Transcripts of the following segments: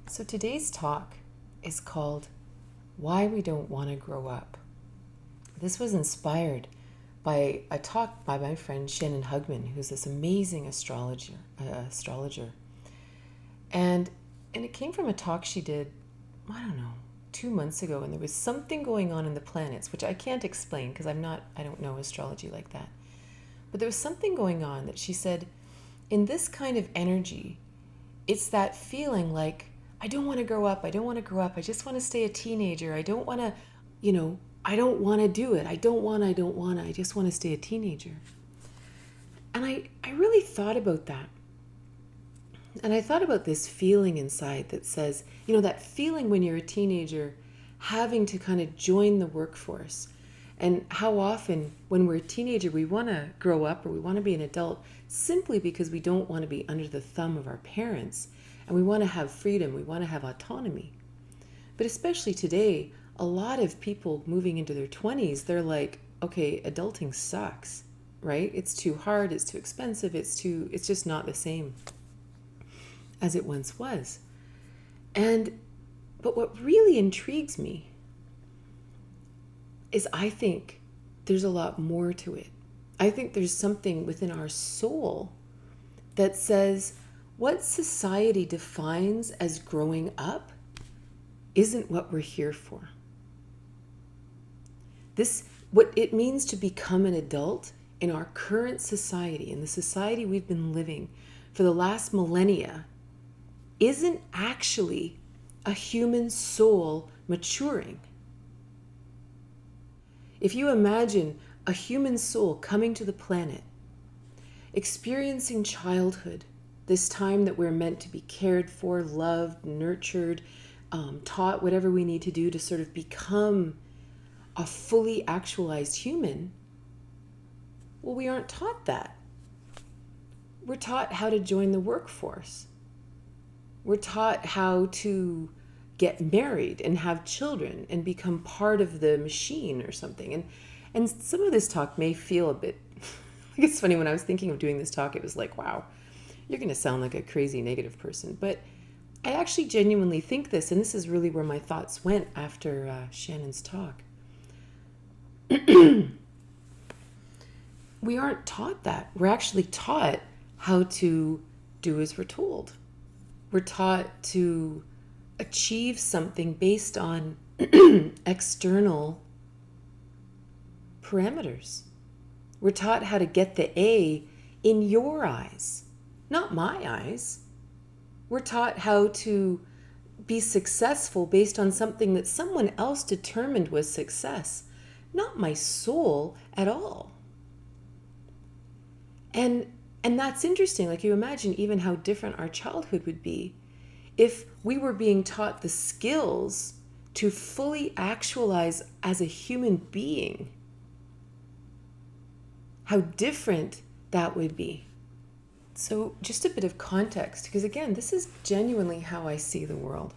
So today's talk is called Why We Don't Want to Grow Up. This was inspired by a talk by my friend Shannon Hugman, who's this amazing astrologer. And it came from a talk she did, I don't know, 2 months ago, and there was something going on in the planets, which I can't explain because I don't know astrology like that. But there was something going on that she said, in this kind of energy, it's that feeling like, I don't want to grow up. I don't want to grow up. I just want to stay a teenager. I don't want to, I don't want to do it. I don't want to. I just want to stay a teenager. And I really thought about that. And I thought about this feeling inside that says, that feeling when you're a teenager having to kind of join the workforce. And how often when we're a teenager, we want to grow up or we want to be an adult simply because we don't want to be under the thumb of our parents. And we want to have freedom. We want to have autonomy. But especially today, a lot of people moving into their 20s, they're like, okay, adulting sucks, right? It's too hard. It's too expensive. It's just not the same as it once was. But what really intrigues me is I think there's a lot more to it. I think there's something within our soul that says what society defines as growing up isn't what we're here for. What it means to become an adult in our current society, in the society we've been living for the last millennia, isn't actually a human soul maturing. If you imagine a human soul coming to the planet, experiencing childhood, this time that we're meant to be cared for, loved, nurtured, taught whatever we need to do to sort of become a fully actualized human, well, we aren't taught that. We're taught how to join the workforce. We're taught how to get married and have children and become part of the machine or something. And some of this talk may feel a bit, it's funny, when I was thinking of doing this talk, it was like, wow, you're going to sound like a crazy negative person. But I actually genuinely think this, and this is really where my thoughts went after Shannon's talk. We aren't taught that. We're actually taught how to do as we're told. We're taught to achieve something based on external parameters. We're taught how to get the A in your eyes, not my eyes. We're taught how to be successful based on something that someone else determined was success, not my soul at all. And that's interesting. Like, you imagine even how different our childhood would be if we were being taught the skills to fully actualize as a human being. How different that would be. So just a bit of context, because again, this is genuinely how I see the world.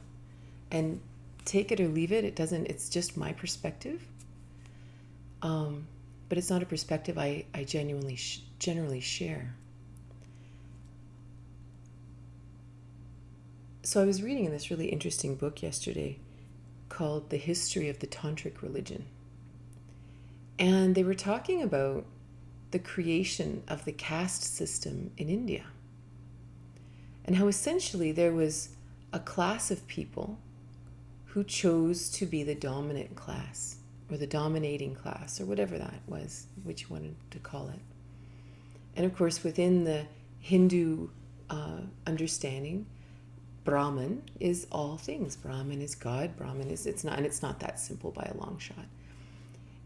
And take it or leave it, it's just my perspective. But it's not a perspective I generally share. So I was reading in this really interesting book yesterday called The History of the Tantric Religion. And they were talking about the creation of the caste system in India. And how essentially there was a class of people who chose to be the dominant class, or the dominating class, or whatever that was, which you wanted to call it. And of course, within the Hindu understanding, Brahman is all things. Brahman is God. Brahman is, it's not that simple by a long shot.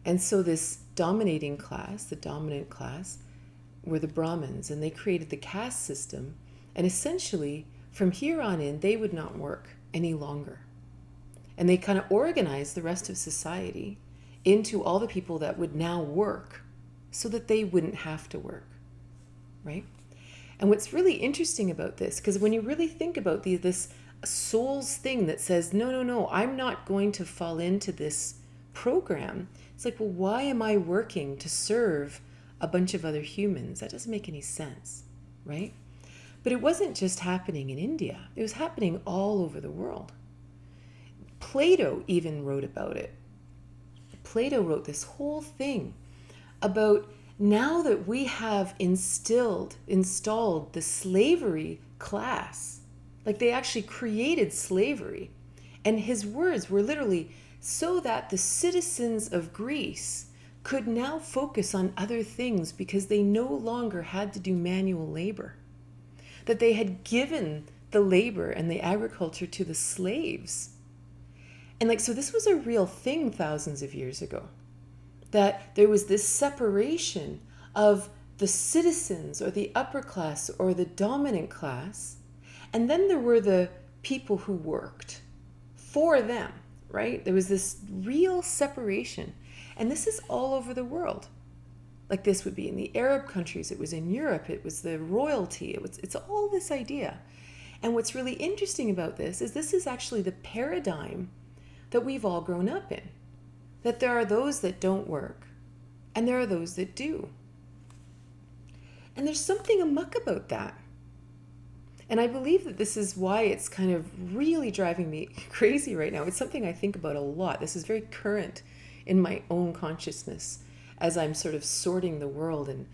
And so this dominating class, the dominant class, were the Brahmins, and they created the caste system. And essentially, from here on in, they would not work any longer. And they kind of organized the rest of society into all the people that would now work so that they wouldn't have to work, right? And what's really interesting about this, because when you really think about this soul's thing that says, no, I'm not going to fall into this program. It's like, well, why am I working to serve a bunch of other humans? That doesn't make any sense, right? But it wasn't just happening in India, it was happening all over the world. Plato even wrote about it. Plato wrote this whole thing about now that we have installed the slavery class, like they actually created slavery. And his words were literally so that the citizens of Greece could now focus on other things because they no longer had to do manual labor. That they had given the labor and the agriculture to the slaves. And like, so this was a real thing thousands of years ago. That there was this separation of the citizens or the upper class or the dominant class. And then there were the people who worked for them, right? There was this real separation. And this is all over the world. Like this would be in the Arab countries, it was in Europe, it was the royalty, it's all this idea. And what's really interesting about this is actually the paradigm that we've all grown up in. That there are those that don't work, and there are those that do. And there's something amok about that. And I believe that this is why it's kind of really driving me crazy right now. It's something I think about a lot. This is very current in my own consciousness as I'm sort of sorting the world. And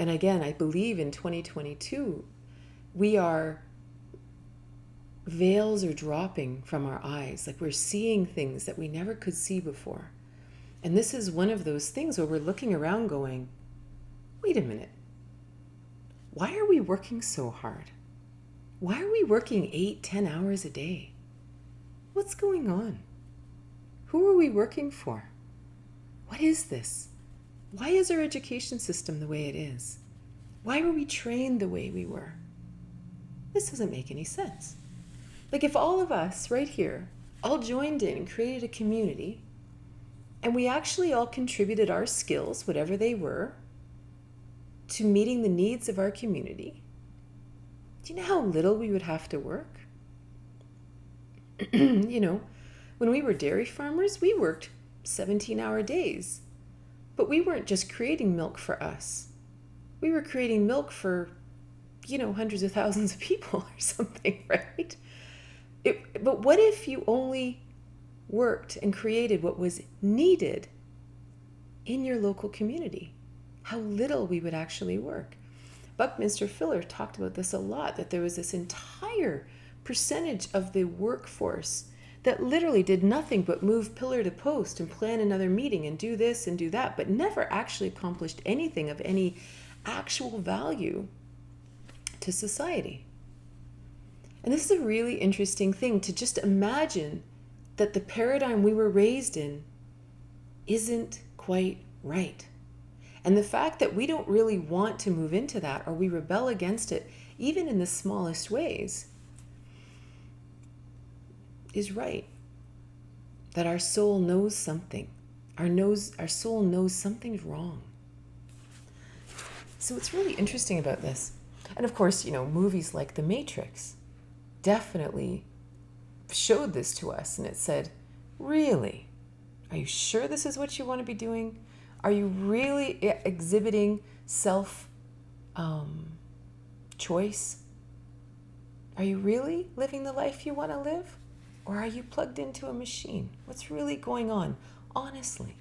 again, I believe in 2022, veils are dropping from our eyes. Like we're seeing things that we never could see before. And this is one of those things where we're looking around going, wait a minute. Why are we working so hard? Why are we working 8-10 hours a day? What's going on? Who are we working for? What is this? Why is our education system the way it is? Why were we trained the way we were? This doesn't make any sense. Like if all of us right here all joined in and created a community, and we actually all contributed our skills, whatever they were, to meeting the needs of our community, do you know how little we would have to work? You know, when we were dairy farmers, we worked 17-hour days. But we weren't just creating milk for us. We were creating milk for, hundreds of thousands of people or something, right? But what if you only worked and created what was needed in your local community? How little we would actually work. Buckminster Fuller talked about this a lot, that there was this entire percentage of the workforce that literally did nothing but move pillar to post and plan another meeting and do this and do that, but never actually accomplished anything of any actual value to society. And this is a really interesting thing to just imagine that the paradigm we were raised in isn't quite right. And the fact that we don't really want to move into that, or we rebel against it, even in the smallest ways, is right. That our soul knows something. Our soul knows something's wrong. So what's really interesting about this, and of course, movies like The Matrix definitely showed this to us, and it said, really? Are you sure this is what you want to be doing? Are you really exhibiting self-choice? Are you really living the life you want to live? Or are you plugged into a machine? What's really going on, honestly?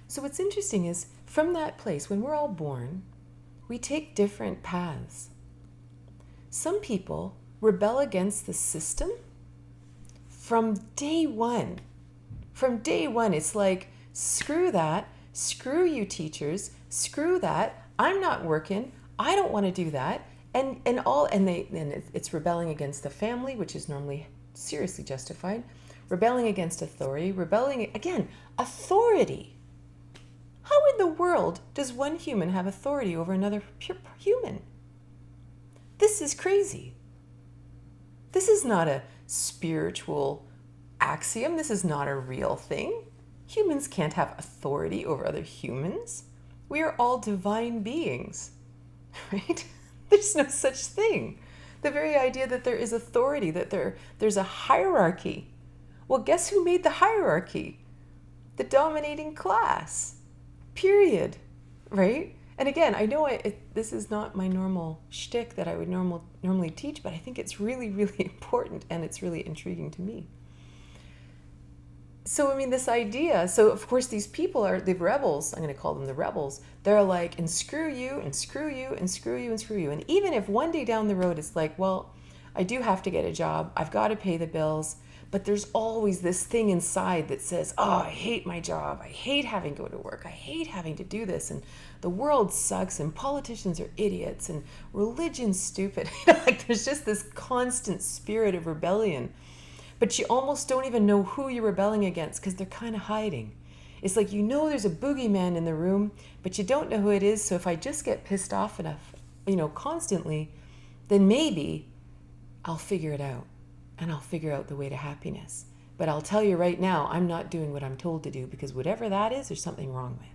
So what's interesting is, from that place, when we're all born, we take different paths. Some people rebel against the system from day one. From day one, it's like, screw that, screw you teachers, screw that, I'm not working, I don't want to do that, and it's rebelling against the family, which is normally seriously justified, rebelling against authority, authority. How in the world does one human have authority over another human? This is crazy. This is not a spiritual axiom. This is not a real thing. Humans can't have authority over other humans. We are all divine beings, right? There's no such thing. The very idea that there is authority, that there's a hierarchy. Well, guess who made the hierarchy? The dominating class, period, right? And again, I know this is not my normal shtick that I would normally teach, but I think it's really, really important, and it's really intriguing to me. So, I mean, this idea, so of course these people are the rebels, I'm going to call them the rebels. They're like, and screw you, and screw you, and screw you, and screw you. And even if one day down the road it's like, well, I do have to get a job, I've got to pay the bills, but there's always this thing inside that says, oh, I hate my job, I hate having to go to work, I hate having to do this, and the world sucks, and politicians are idiots, and religion's stupid. Like there's just this constant spirit of rebellion. But you almost don't even know who you're rebelling against because they're kind of hiding. It's like, you know, there's a boogeyman in the room, but you don't know who it is. So if I just get pissed off enough, constantly, then maybe I'll figure it out, and I'll figure out the way to happiness. But I'll tell you right now, I'm not doing what I'm told to do, because whatever that is, there's something wrong with.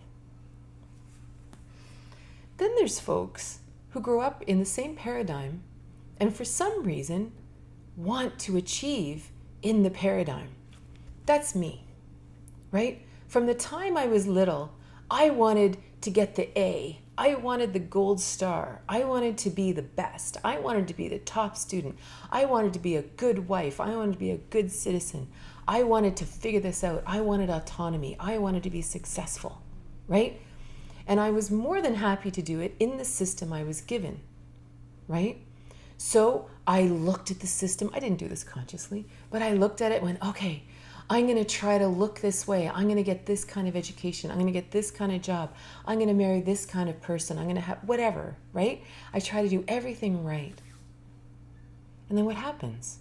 Then there's folks who grow up in the same paradigm and for some reason want to achieve in the paradigm. That's me, right? From the time I was little, I wanted to get the A. I wanted the gold star. I wanted to be the best. I wanted to be the top student. I wanted to be a good wife. I wanted to be a good citizen. I wanted to figure this out. I wanted autonomy. I wanted to be successful, right? And I was more than happy to do it in the system I was given, right? So I looked at the system. I didn't do this consciously, but I looked at it and went, okay, I'm going to try to look this way. I'm going to get this kind of education. I'm going to get this kind of job. I'm going to marry this kind of person. I'm going to have whatever, right? I try to do everything right. And then what happens?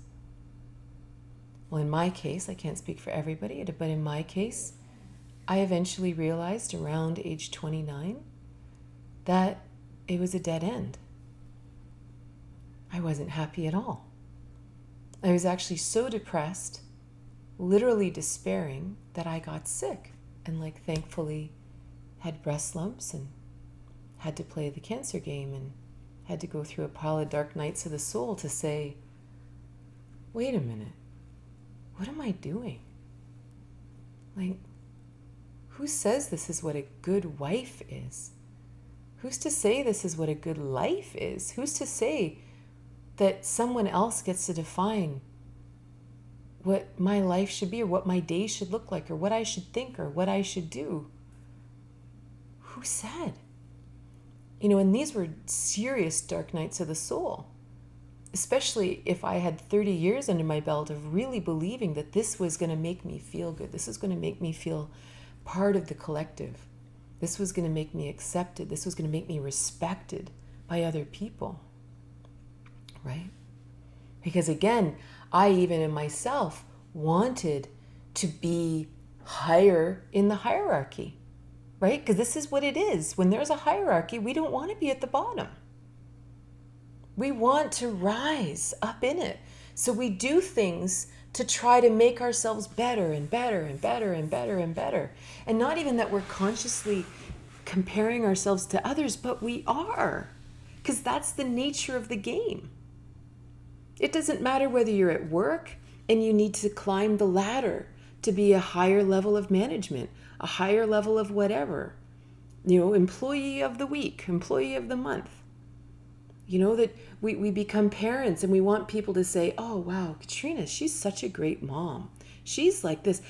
Well, in my case, I can't speak for everybody, but in my case, I eventually realized around age 29 that it was a dead end. I wasn't happy at all. I was actually so depressed, literally despairing, that I got sick and thankfully had breast lumps and had to play the cancer game and had to go through a pile of dark nights of the soul to say, wait a minute, what am I doing? Who says this is what a good wife is? Who's to say this is what a good life is? Who's to say that someone else gets to define what my life should be, or what my day should look like, or what I should think, or what I should do? Who said? And these were serious dark nights of the soul, especially if I had 30 years under my belt of really believing that this was going to make me feel good. This is going to make me feel part of the collective. This was going to make me accepted. This was going to make me respected by other people. Right? Because again, I even in myself wanted to be higher in the hierarchy, right? Because this is what it is. When there's a hierarchy, we don't want to be at the bottom. We want to rise up in it. So we do things to try to make ourselves better and better and better and better and better. And not even that we're consciously comparing ourselves to others, but we are. Because that's the nature of the game. It doesn't matter whether you're at work and you need to climb the ladder to be a higher level of management, a higher level of whatever, employee of the week, employee of the month. That we become parents and we want people to say, oh, wow, Katrina, she's such a great mom. She's like this.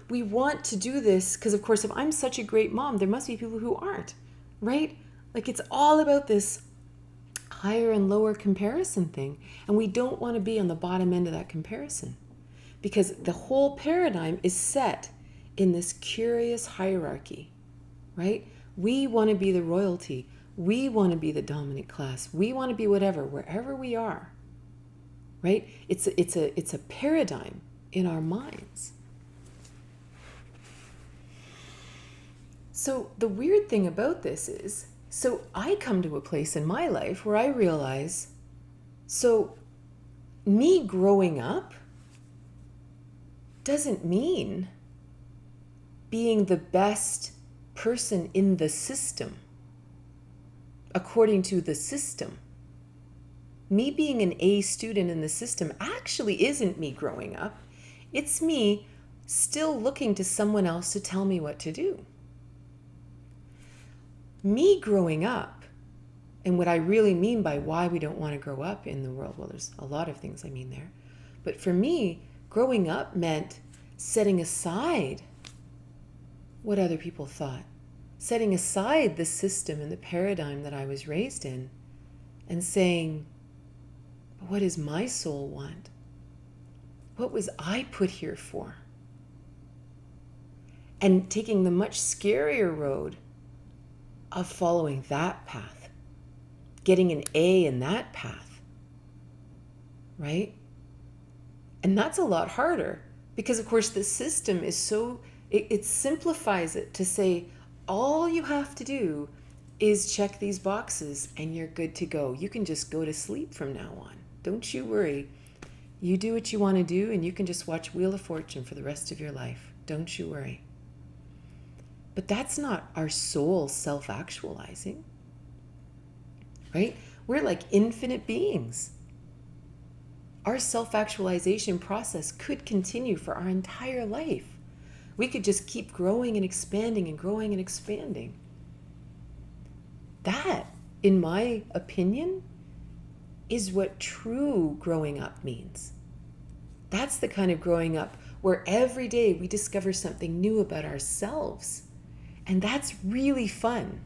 We want to do this because, of course, if I'm such a great mom, there must be people who aren't, right? It's all about this higher and lower comparison thing. And we don't want to be on the bottom end of that comparison because the whole paradigm is set in this curious hierarchy, right? We want to be the royalty. We want to be the dominant class. We want to be whatever, wherever we are, right? It's a paradigm in our minds. So the weird thing about this is, so I come to a place in my life where I realize, so me growing up doesn't mean being the best person in the system, according to the system. Me being an A student in the system actually isn't me growing up. It's me still looking to someone else to tell me what to do. me growing up, and what I really mean by why we don't want to grow up in the world, well, there's a lot of things I mean there. But for me, growing up meant setting aside what other people thought, setting aside the system and the paradigm that I was raised in, and saying, what does my soul want? What was I put here for? And taking the much scarier road of following that path, getting an A in that path, right? And that's a lot harder because, of course, the system is so, it simplifies it to say, all you have to do is check these boxes and you're good to go. You can just go to sleep from now on. Don't you worry. You do what you want to do and you can just watch Wheel of Fortune for the rest of your life. Don't you worry. But that's not our soul self-actualizing, right? We're like infinite beings. Our self-actualization process could continue for our entire life. We could just keep growing and expanding and growing and expanding. That, in my opinion, is what true growing up means. That's the kind of growing up where every day we discover something new about ourselves. And that's really fun.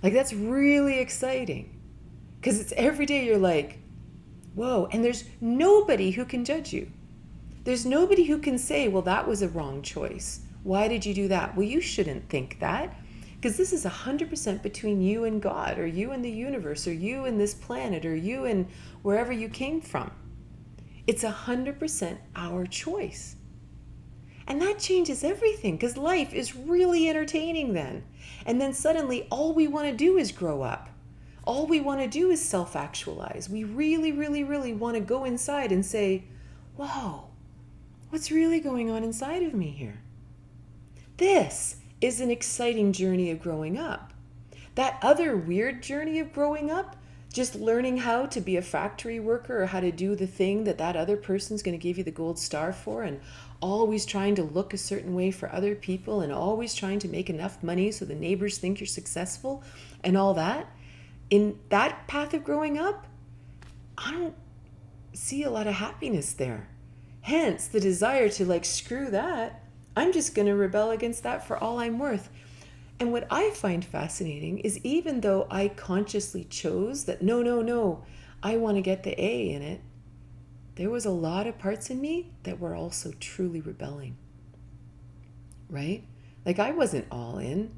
Like, that's really exciting. Because it's every day you're like, whoa, and there's nobody who can judge you. There's nobody who can say, well, that was a wrong choice. Why did you do that? Well, you shouldn't think that. Because this is 100% between you and God, or you and the universe, or you and this planet, or you and wherever you came from. It's 100% our choice. And that changes everything, because life is really entertaining then. And then suddenly all we want to do is grow up. All we want to do is self-actualize. We really, really, really want to go inside and say, whoa, what's really going on inside of me here? This is an exciting journey of growing up. That other weird journey of growing up, just learning how to be a factory worker or how to do the thing that other person's going to give you the gold star for, and always trying to look a certain way for other people and always trying to make enough money so the neighbors think you're successful and all that. In that path of growing up, I don't see a lot of happiness there. Hence the desire to like, screw that. I'm just going to rebel against that for all I'm worth. And what I find fascinating is even though I consciously chose that, no, I want to get the A in it, there was a lot of parts in me that were also truly rebelling, right? Like, I wasn't all in.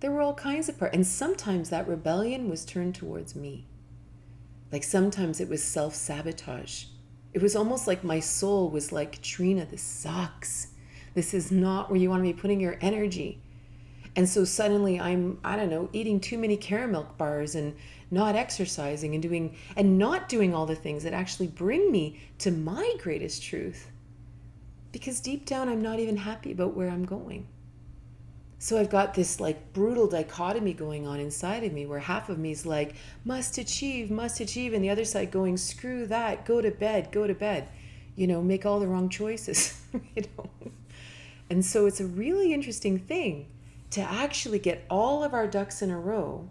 There were all kinds of parts. And sometimes that rebellion was turned towards me. Like, sometimes it was self-sabotage. It was almost like my soul was like, Trina, this sucks. This is not where you want to be putting your energy. And so suddenly I'm, eating too many caramel bars and not exercising and not doing all the things that actually bring me to my greatest truth. Because deep down, I'm not even happy about where I'm going. So I've got this like brutal dichotomy going on inside of me where half of me is like, must achieve, and the other side going, screw that, go to bed, make all the wrong choices, And so it's a really interesting thing to actually get all of our ducks in a row,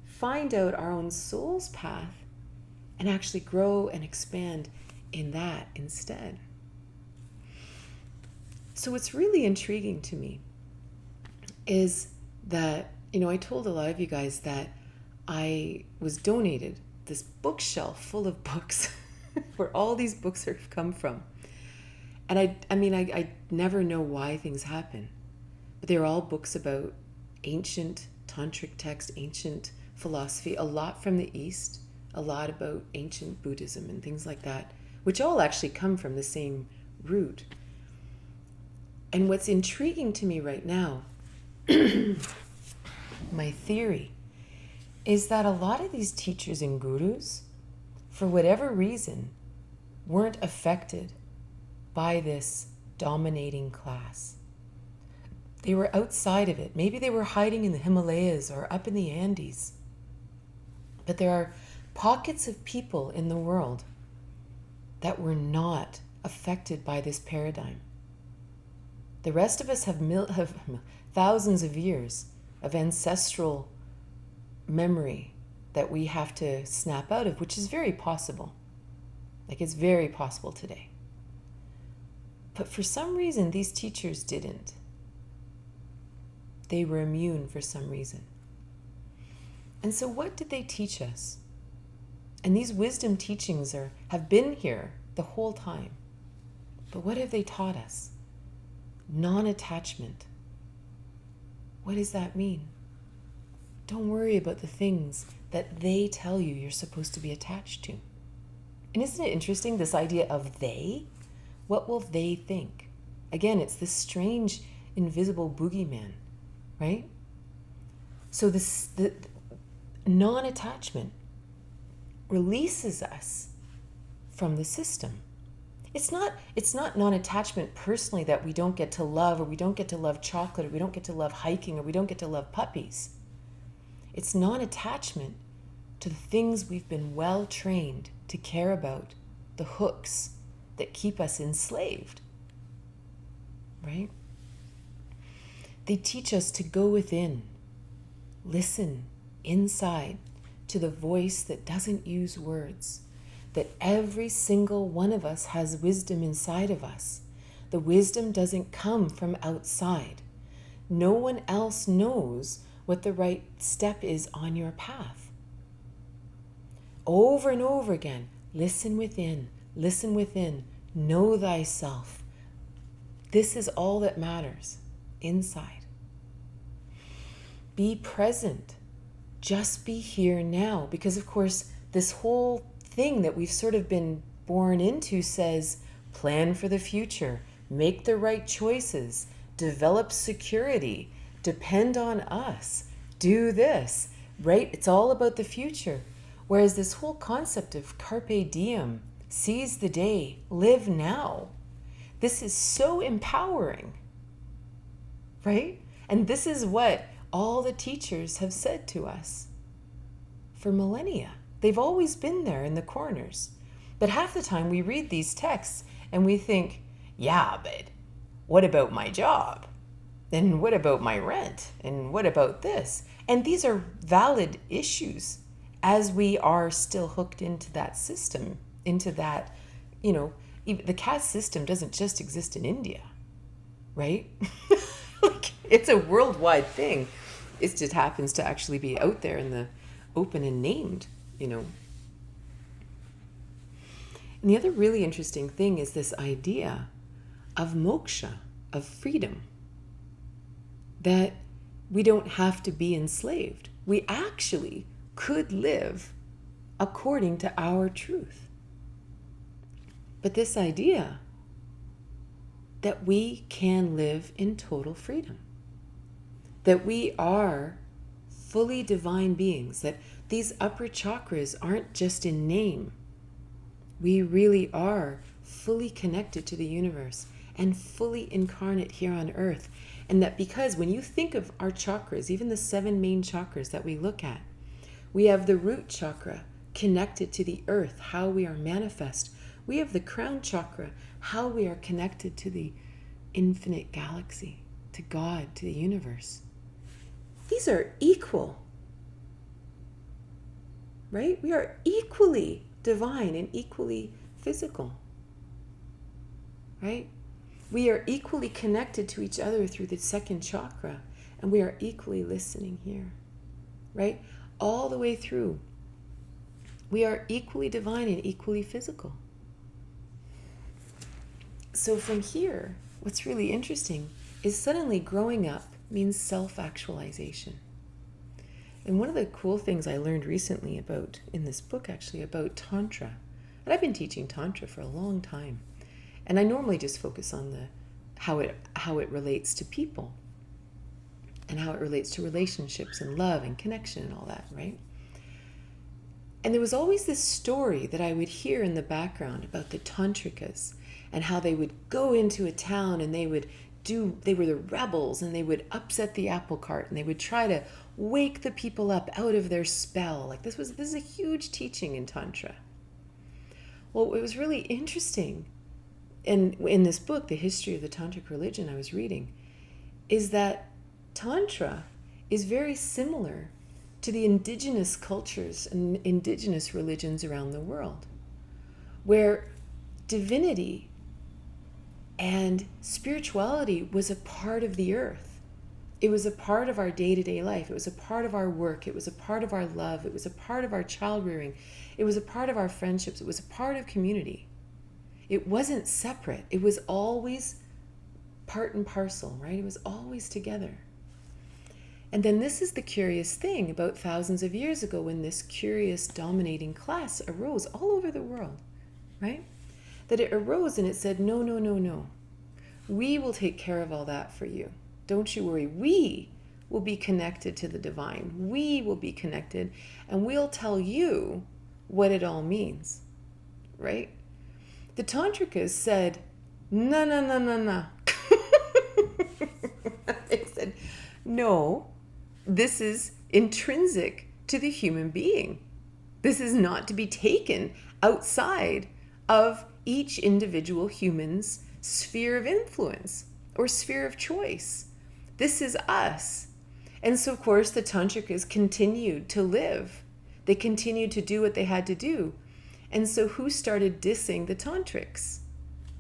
find out our own soul's path, and actually grow and expand in that instead. So what's really intriguing to me is that, I told a lot of you guys that I was donated this bookshelf full of books where all these books have come from. And I never know why things happen. But they're all books about ancient Tantric text, ancient philosophy, a lot from the East, a lot about ancient Buddhism and things like that, which all actually come from the same root. And what's intriguing to me right now, my theory, is that a lot of these teachers and gurus, for whatever reason, weren't affected by this dominating class. They were outside of it. Maybe they were hiding in the Himalayas or up in the Andes. But there are pockets of people in the world that were not affected by this paradigm. The rest of us have thousands of years of ancestral memory that we have to snap out of, which is very possible. Like, it's very possible today. But for some reason, these teachers didn't. They were immune for some reason. And so what did they teach us? And these wisdom teachings have been here the whole time. But what have they taught us? Non-attachment. What does that mean? Don't worry about the things that they tell you you're supposed to be attached to. And isn't it interesting, this idea of they? What will they think? Again, it's this strange, invisible boogeyman, right? So the non-attachment releases us from the system. It's not non-attachment personally that we don't get to love, or we don't get to love chocolate, or we don't get to love hiking, or we don't get to love puppies. It's non-attachment to the things we've been well trained to care about, the hooks that keep us enslaved, right? They teach us to go within, listen inside to the voice that doesn't use words, that every single one of us has wisdom inside of us. The wisdom doesn't come from outside. No one else knows what the right step is on your path. Over and over again, listen within, know thyself. This is all that matters inside. Be present. Just be here now. Because of course, this whole thing that we've sort of been born into says, plan for the future, make the right choices, develop security, depend on us, do this, right? It's all about the future. Whereas this whole concept of carpe diem, seize the day, live now, this is so empowering, right? And this is what all the teachers have said to us for millennia. They've always been there in the corners. But half the time we read these texts and we think, yeah, but what about my job? And what about my rent? And what about this? And these are valid issues as we are still hooked into that system, into that, the caste system doesn't just exist in India, right? Like, it's a worldwide thing. It just happens to actually be out there in the open and named, And the other really interesting thing is this idea of moksha, of freedom, that we don't have to be enslaved. We actually could live according to our truth. But this idea that we can live in total freedom, that we are fully divine beings, that these upper chakras aren't just in name. We really are fully connected to the universe and fully incarnate here on earth. And that because when you think of our chakras, even the 7 main chakras that we look at, we have the root chakra connected to the earth, how we are manifest. We have the crown chakra, how we are connected to the infinite galaxy, to God, to the universe. These are equal, right? We are equally divine and equally physical, right? We are equally connected to each other through the second chakra, and we are equally listening here, right? All the way through. We are equally divine and equally physical. So from here, what's really interesting is suddenly growing up means self-actualization. And one of the cool things I learned recently in this book actually, about Tantra, and I've been teaching Tantra for a long time, and I normally just focus on how it relates to people and how it relates to relationships and love and connection and all that, right? And there was always this story that I would hear in the background about the Tantrikas and how they would go into a town and they were the rebels and they would upset the apple cart and they would try to wake the people up out of their spell. Like this is a huge teaching in Tantra. Well, it was really interesting, and in this book, The History of the Tantric Religion I was reading, is that Tantra is very similar to the indigenous cultures and indigenous religions around the world, where divinity and spirituality was a part of the earth. It was a part of our day-to-day life. It was a part of our work. It was a part of our love. It was a part of our child rearing. It was a part of our friendships. It was a part of community. It wasn't separate. It was always part and parcel, right? It was always together. And then this is the curious thing about thousands of years ago, when this curious dominating class arose all over the world, right? That it arose and it said, no, no, no, no. We will take care of all that for you. Don't you worry. We will be connected to the divine. We will be connected, and we'll tell you what it all means, right? The Tantrikas said, no, no, no, no, no. They said, no, this is intrinsic to the human being. This is not to be taken outside of each individual human's sphere of influence or sphere of choice. This is us. And so, of course, the Tantrikas continued to live. They continued to do what they had to do. And so who started dissing the Tantrics?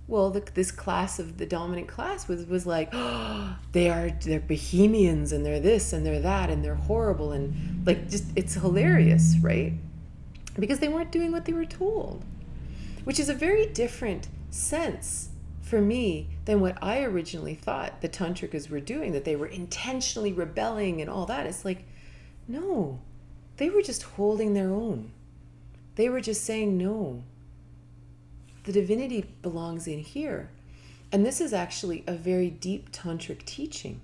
Well, this class of the dominant class was like, oh, they're bohemians, and they're this and they're that, and they're horrible, and like, just, it's hilarious, right? Because they weren't doing what they were told, which is a very different sense for me than what I originally thought the Tantrikas were doing, that they were intentionally rebelling and all that. It's like, no, they were just holding their own. They were just saying, no, the divinity belongs in here. And this is actually a very deep tantric teaching,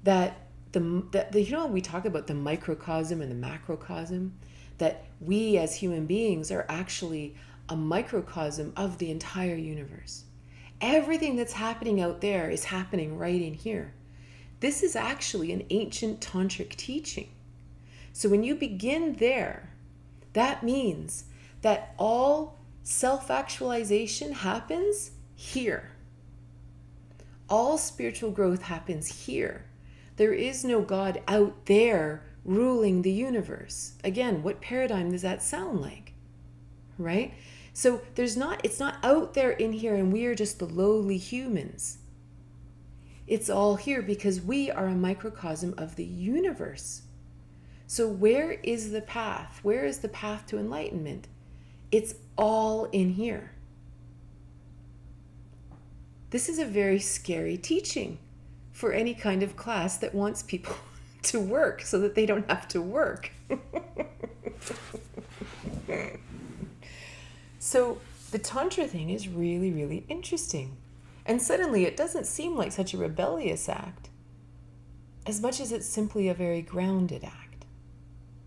that you know, we talk about the microcosm and the macrocosm, that we as human beings are actually a microcosm of the entire universe. Everything that's happening out there is happening right in here. This is actually an ancient tantric teaching. So when you begin there, that means that all self-actualization happens here. All spiritual growth happens here. There is no God out there ruling the universe. Again, what paradigm does that sound like? Right? So it's not out there in here and we are just the lowly humans. It's all here because we are a microcosm of the universe. So where is the path? Where is the path to enlightenment? It's all in here. This is a very scary teaching for any kind of class that wants people to work so that they don't have to work. So the Tantra thing is really, really interesting. And suddenly it doesn't seem like such a rebellious act, as much as it's simply a very grounded act.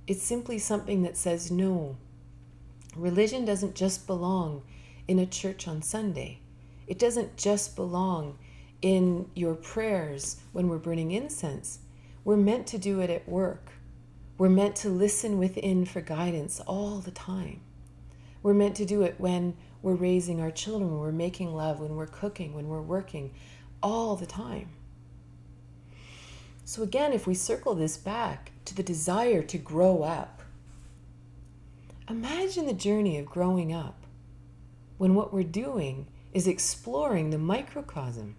It's simply something that says, no, religion doesn't just belong in a church on Sunday. It doesn't just belong in your prayers when we're burning incense. We're meant to do it at work. We're meant to listen within for guidance all the time. We're meant to do it when we're raising our children, when we're making love, when we're cooking, when we're working, all the time. So again, if we circle this back to the desire to grow up, imagine the journey of growing up when what we're doing is exploring the microcosm,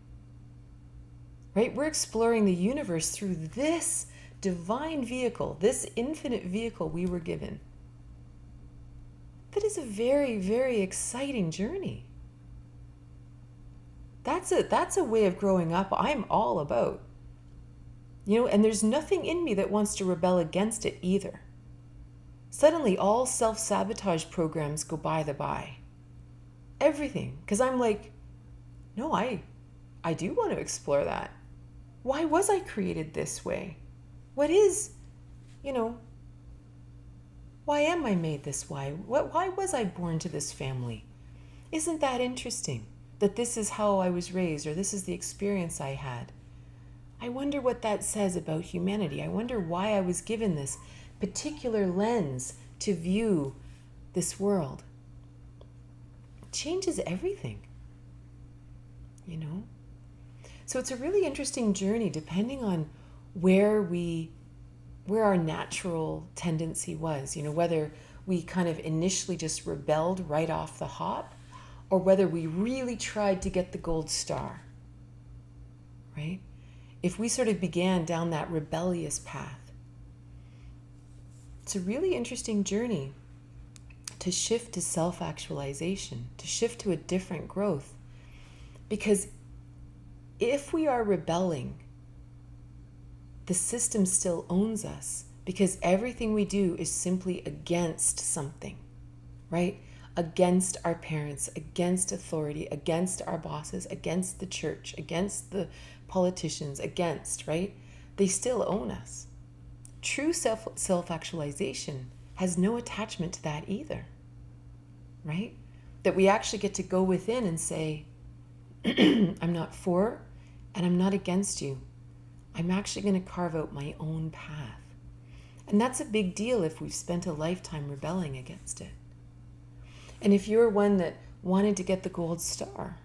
right? We're exploring the universe through this divine vehicle, this infinite vehicle we were given. That is a very, very exciting journey. That's a way of growing up I'm all about. You know, and there's nothing in me that wants to rebel against it either. Suddenly all self-sabotage programs go by the by. Everything. Because I'm like, no, I do want to explore that. Why was I created this way? What is, why am I made this way? Why was I born to this family? Isn't that interesting? That this is how I was raised, or this is the experience I had. I wonder what that says about humanity. I wonder why I was given this particular lens to view this world. It changes everything, So it's a really interesting journey depending on where we where our natural tendency was, whether we kind of initially just rebelled right off the hop or whether we really tried to get the gold star, right? If we sort of began down that rebellious path, it's a really interesting journey to shift to self-actualization, to shift to a different growth. Because if we are rebelling, the system still owns us because everything we do is simply against something, right? Against our parents, against authority, against our bosses, against the church, against the politicians, against, right? They still own us. True self-actualization has no attachment to that either, right? That we actually get to go within and say, I'm not for and I'm not against you. I'm actually going to carve out my own path. And that's a big deal if we've spent a lifetime rebelling against it. And if you're one that wanted to get the gold star,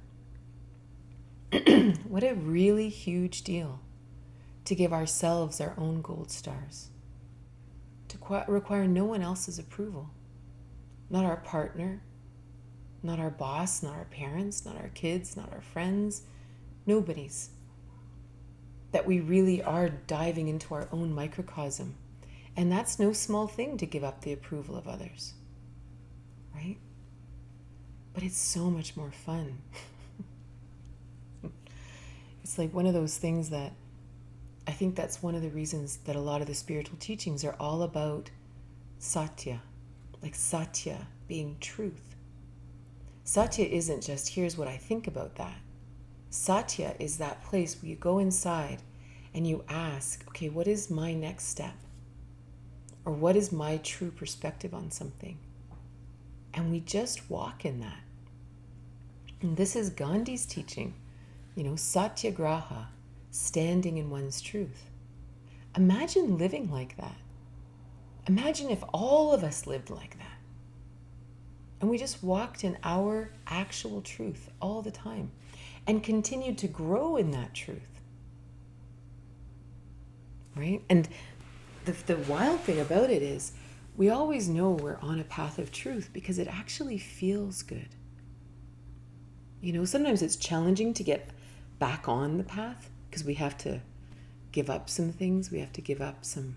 what a really huge deal to give ourselves our own gold stars, to require no one else's approval, not our partner, not our boss, not our parents, not our kids, not our friends, nobody's. That we really are diving into our own microcosm. And that's no small thing to give up the approval of others, right? But it's so much more fun. It's like one of those things that I think that's one of the reasons that a lot of the spiritual teachings are all about satya, like satya being truth. Satya isn't just, here's what I think about that. Satya is that place where you go inside and you ask, okay, what is my next step? Or what is my true perspective on something? And we just walk in that. And this is Gandhi's teaching, satyagraha, standing in one's truth. Imagine living like that. Imagine if all of us lived like that. And we just walked in our actual truth all the time and continued to grow in that truth. Right? And the wild thing about it is we always know we're on a path of truth because it actually feels good. Sometimes it's challenging to get back on the path because we have to give up some things. We have to give up some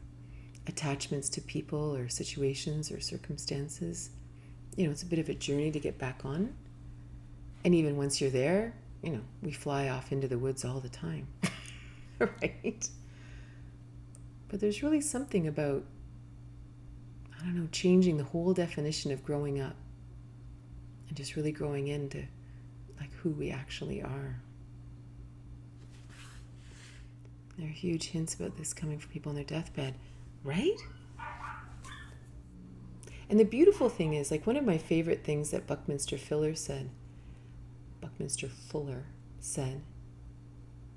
attachments to people or situations or circumstances. It's a bit of a journey to get back on. And even once you're there, we fly off into the woods all the time, right? But there's really something about, changing the whole definition of growing up and just really growing into like who we actually are. There are huge hints about this coming from people on their deathbed, right? And the beautiful thing is, like one of my favorite things that Buckminster Fuller said,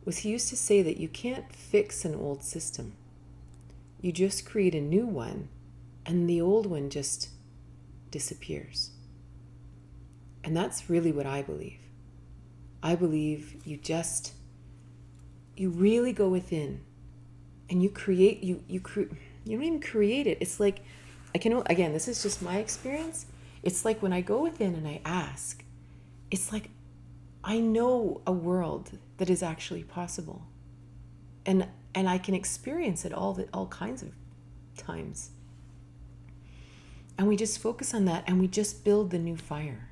was he used to say that you can't fix an old system. You just create a new one, and the old one just disappears. And that's really what I believe. I believe you really go within, and you create. You don't even create it. It's like, again, this is just my experience. It's like when I go within and I ask, it's like I know a world that is actually possible. And I can experience it all kinds of times. And we just focus on that and we just build the new fire.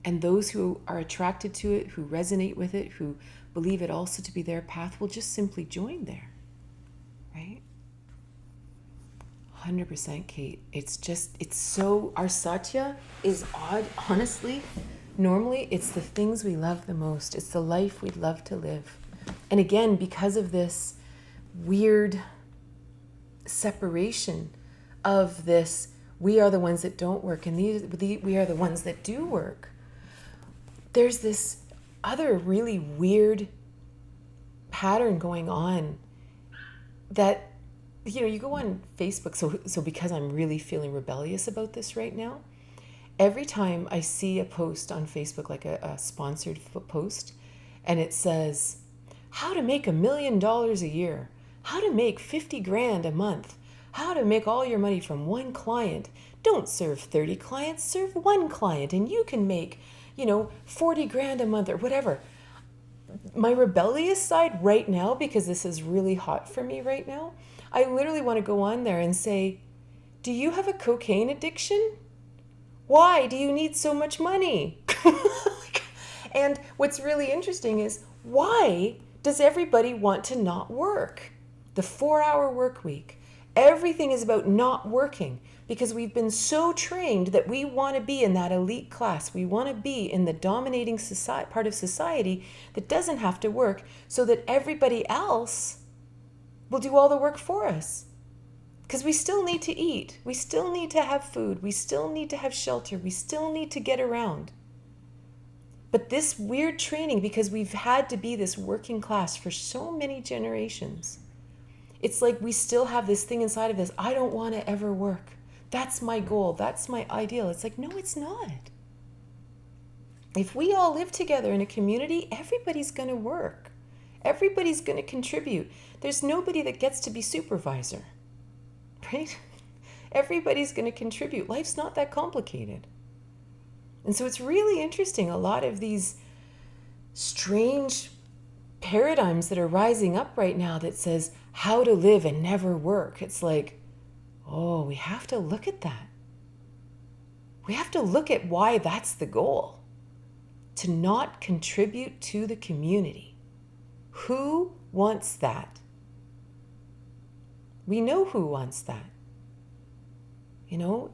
And those who are attracted to it, who resonate with it, who believe it also to be their path will just simply join there. Right? 100%, Kate. Our satya is odd, honestly. Normally, it's the things we love the most. It's the life we'd love to live. And again, because of this weird separation of this, we are the ones that don't work, and we are the ones that do work. There's this other really weird pattern going on that, you go on Facebook, so because I'm really feeling rebellious about this right now, every time I see a post on Facebook, like a sponsored post, and it says, how to make $1 million a year, how to make 50 grand a month, how to make all your money from one client. Don't serve 30 clients, serve one client, and you can make, 40 grand a month or whatever. My rebellious side right now, because this is really hot for me right now, I literally want to go on there and say, do you have a cocaine addiction? Why do you need so much money? And what's really interesting is, why does everybody want to not work? The 4-hour work week. Everything is about not working because we've been so trained that we want to be in that elite class. We want to be in the dominating part of society that doesn't have to work so that everybody else will do all the work for us. Because we still need to eat. We still need to have food. We still need to have shelter. We still need to get around. But this weird training, because we've had to be this working class for so many generations, it's like we still have this thing inside of us. I don't want to ever work. That's my goal. That's my ideal. It's like, no, it's not. If we all live together in a community, everybody's going to work. Everybody's going to contribute. There's nobody that gets to be supervisor, right? Everybody's going to contribute. Life's not that complicated. And so it's really interesting. A lot of these strange paradigms that are rising up right now that says how to live and never work. It's like, oh, we have to look at that. We have to look at why that's the goal. To not contribute to the community. Who wants that? We know who wants that.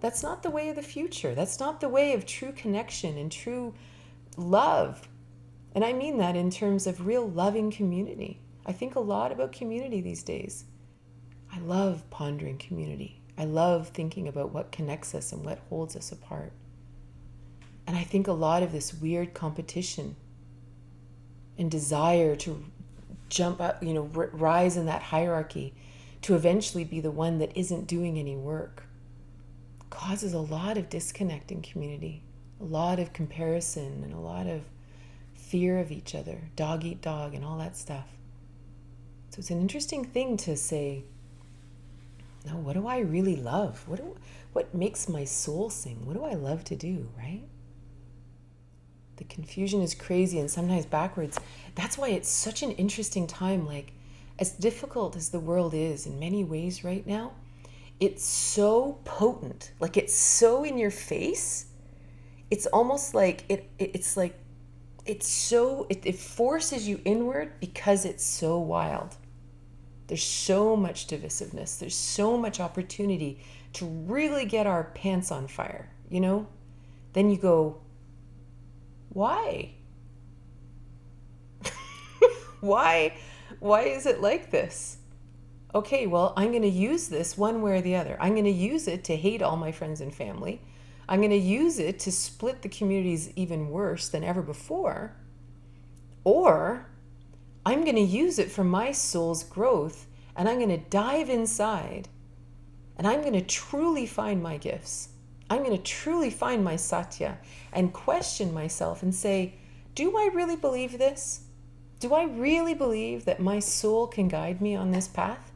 That's not the way of the future. That's not the way of true connection and true love. And I mean that in terms of real loving community. I think a lot about community these days. I love pondering community. I love thinking about what connects us and what holds us apart. And I think a lot of this weird competition and desire to jump up, rise in that hierarchy to eventually be the one that isn't doing any work causes a lot of disconnect in community, a lot of comparison and a lot of fear of each other, dog eat dog and all that stuff. So it's an interesting thing to say, no, what do I really love? What makes my soul sing? What do I love to do, right? The confusion is crazy and sometimes backwards. That's why it's such an interesting time. Like, as difficult as the world is in many ways right now, it's so potent. Like, it's so in your face. It's almost like it forces you inward because it's so wild. There's so much divisiveness. There's so much opportunity to really get our pants on fire, Then you go, why? Why is it like this? Okay, well, I'm going to use this one way or the other. I'm going to use it to hate all my friends and family. I'm going to use it to split the communities even worse than ever before. Or I'm going to use it for my soul's growth, and I'm going to dive inside, and I'm going to truly find my gifts. I'm going to truly find my satya and question myself and say, do I really believe this? Do I really believe that my soul can guide me on this path?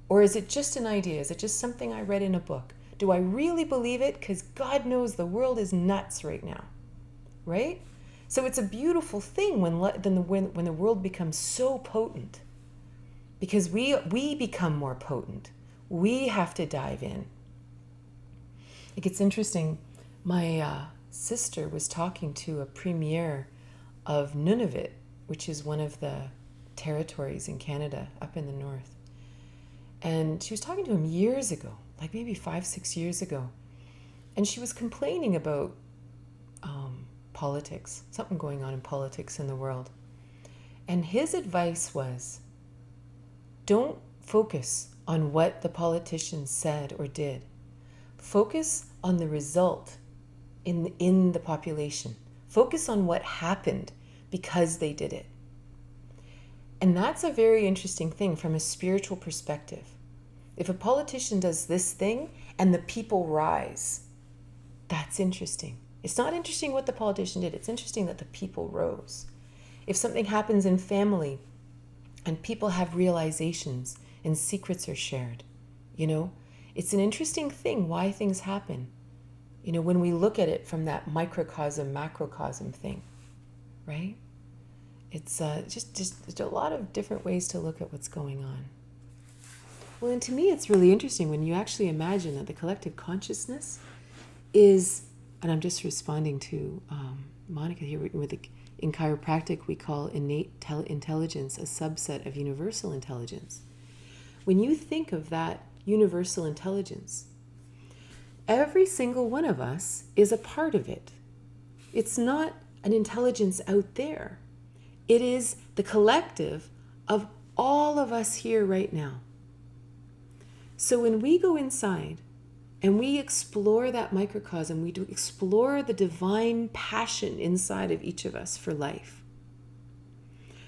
Or is it just an idea? Is it just something I read in a book? Do I really believe it? Because God knows the world is nuts right now, right? So it's a beautiful thing when the world becomes so potent, because we become more potent. We have to dive in. It gets interesting. My sister was talking to a premier of Nunavut, which is one of the territories in Canada up in the north. And she was talking to him years ago, like maybe 5-6 years ago. And she was complaining about politics, something going on in politics in the world. And his advice was, don't focus on what the politicians said or did. Focus on the result in the population. Focus on what happened because they did it. And that's a very interesting thing from a spiritual perspective. If a politician does this thing and the people rise, that's interesting. It's not interesting what the politician did. It's interesting that the people rose. If something happens in family and people have realizations and secrets are shared. You know, it's an interesting thing why things happen. You know, when we look at it from that microcosm, macrocosm thing, right? It's just a lot of different ways to look at what's going on. Well, and to me, it's really interesting when you actually imagine that the collective consciousness is, and I'm just responding to Monica here, in chiropractic, we call innate intelligence a subset of universal intelligence. When you think of that universal intelligence, every single one of us is a part of it. It's not an intelligence out there. It is the collective of all of us here right now. So when we go inside and we explore that microcosm, we do explore the divine passion inside of each of us for life.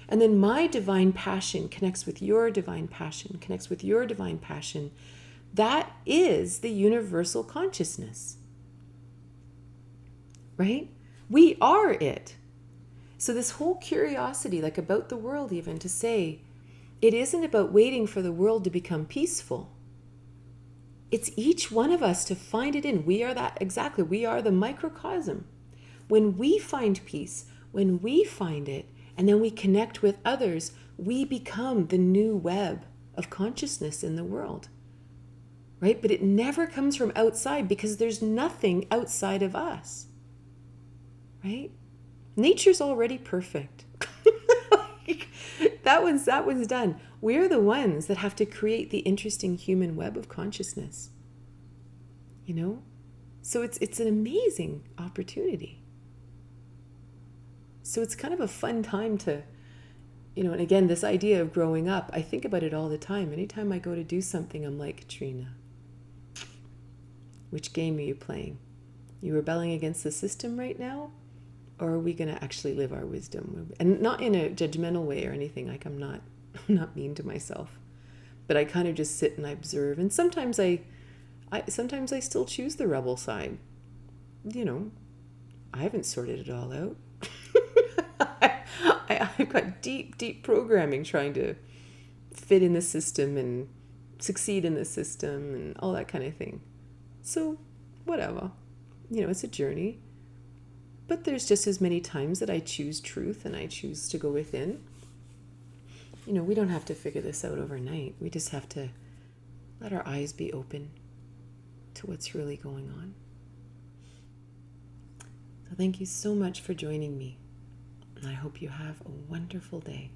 And then my divine passion connects with your divine passion, connects with your divine passion. That is the universal consciousness. Right? We are it. So this whole curiosity, like about the world even, to say, it isn't about waiting for the world to become peaceful. It's each one of us to find it in. We are that, exactly. We are the microcosm. When we find peace, when we find it, and then we connect with others, we become the new web of consciousness in the world. Right? But it never comes from outside because there's nothing outside of us. Right? Nature's already perfect. That one's done. We're the ones that have to create the interesting human web of consciousness. You know? So it's an amazing opportunity. So it's kind of a fun time to, you know, and again, this idea of growing up, I think about it all the time. Anytime I go to do something, I'm like, Katrina, which game are you playing? You rebelling against the system right now? Or are we going to actually live our wisdom? And not in a judgmental way or anything. Like I'm not mean to myself, but I kind of just sit and I observe. And sometimes I still choose the rebel side. You know, I haven't sorted it all out. I've got deep programming trying to fit in the system and succeed in the system and all that kind of thing. So whatever, you know, it's a journey. But there's just as many times that I choose truth and I choose to go within. You know, we don't have to figure this out overnight. We just have to let our eyes be open to what's really going on. So thank you so much for joining me. And I hope you have a wonderful day.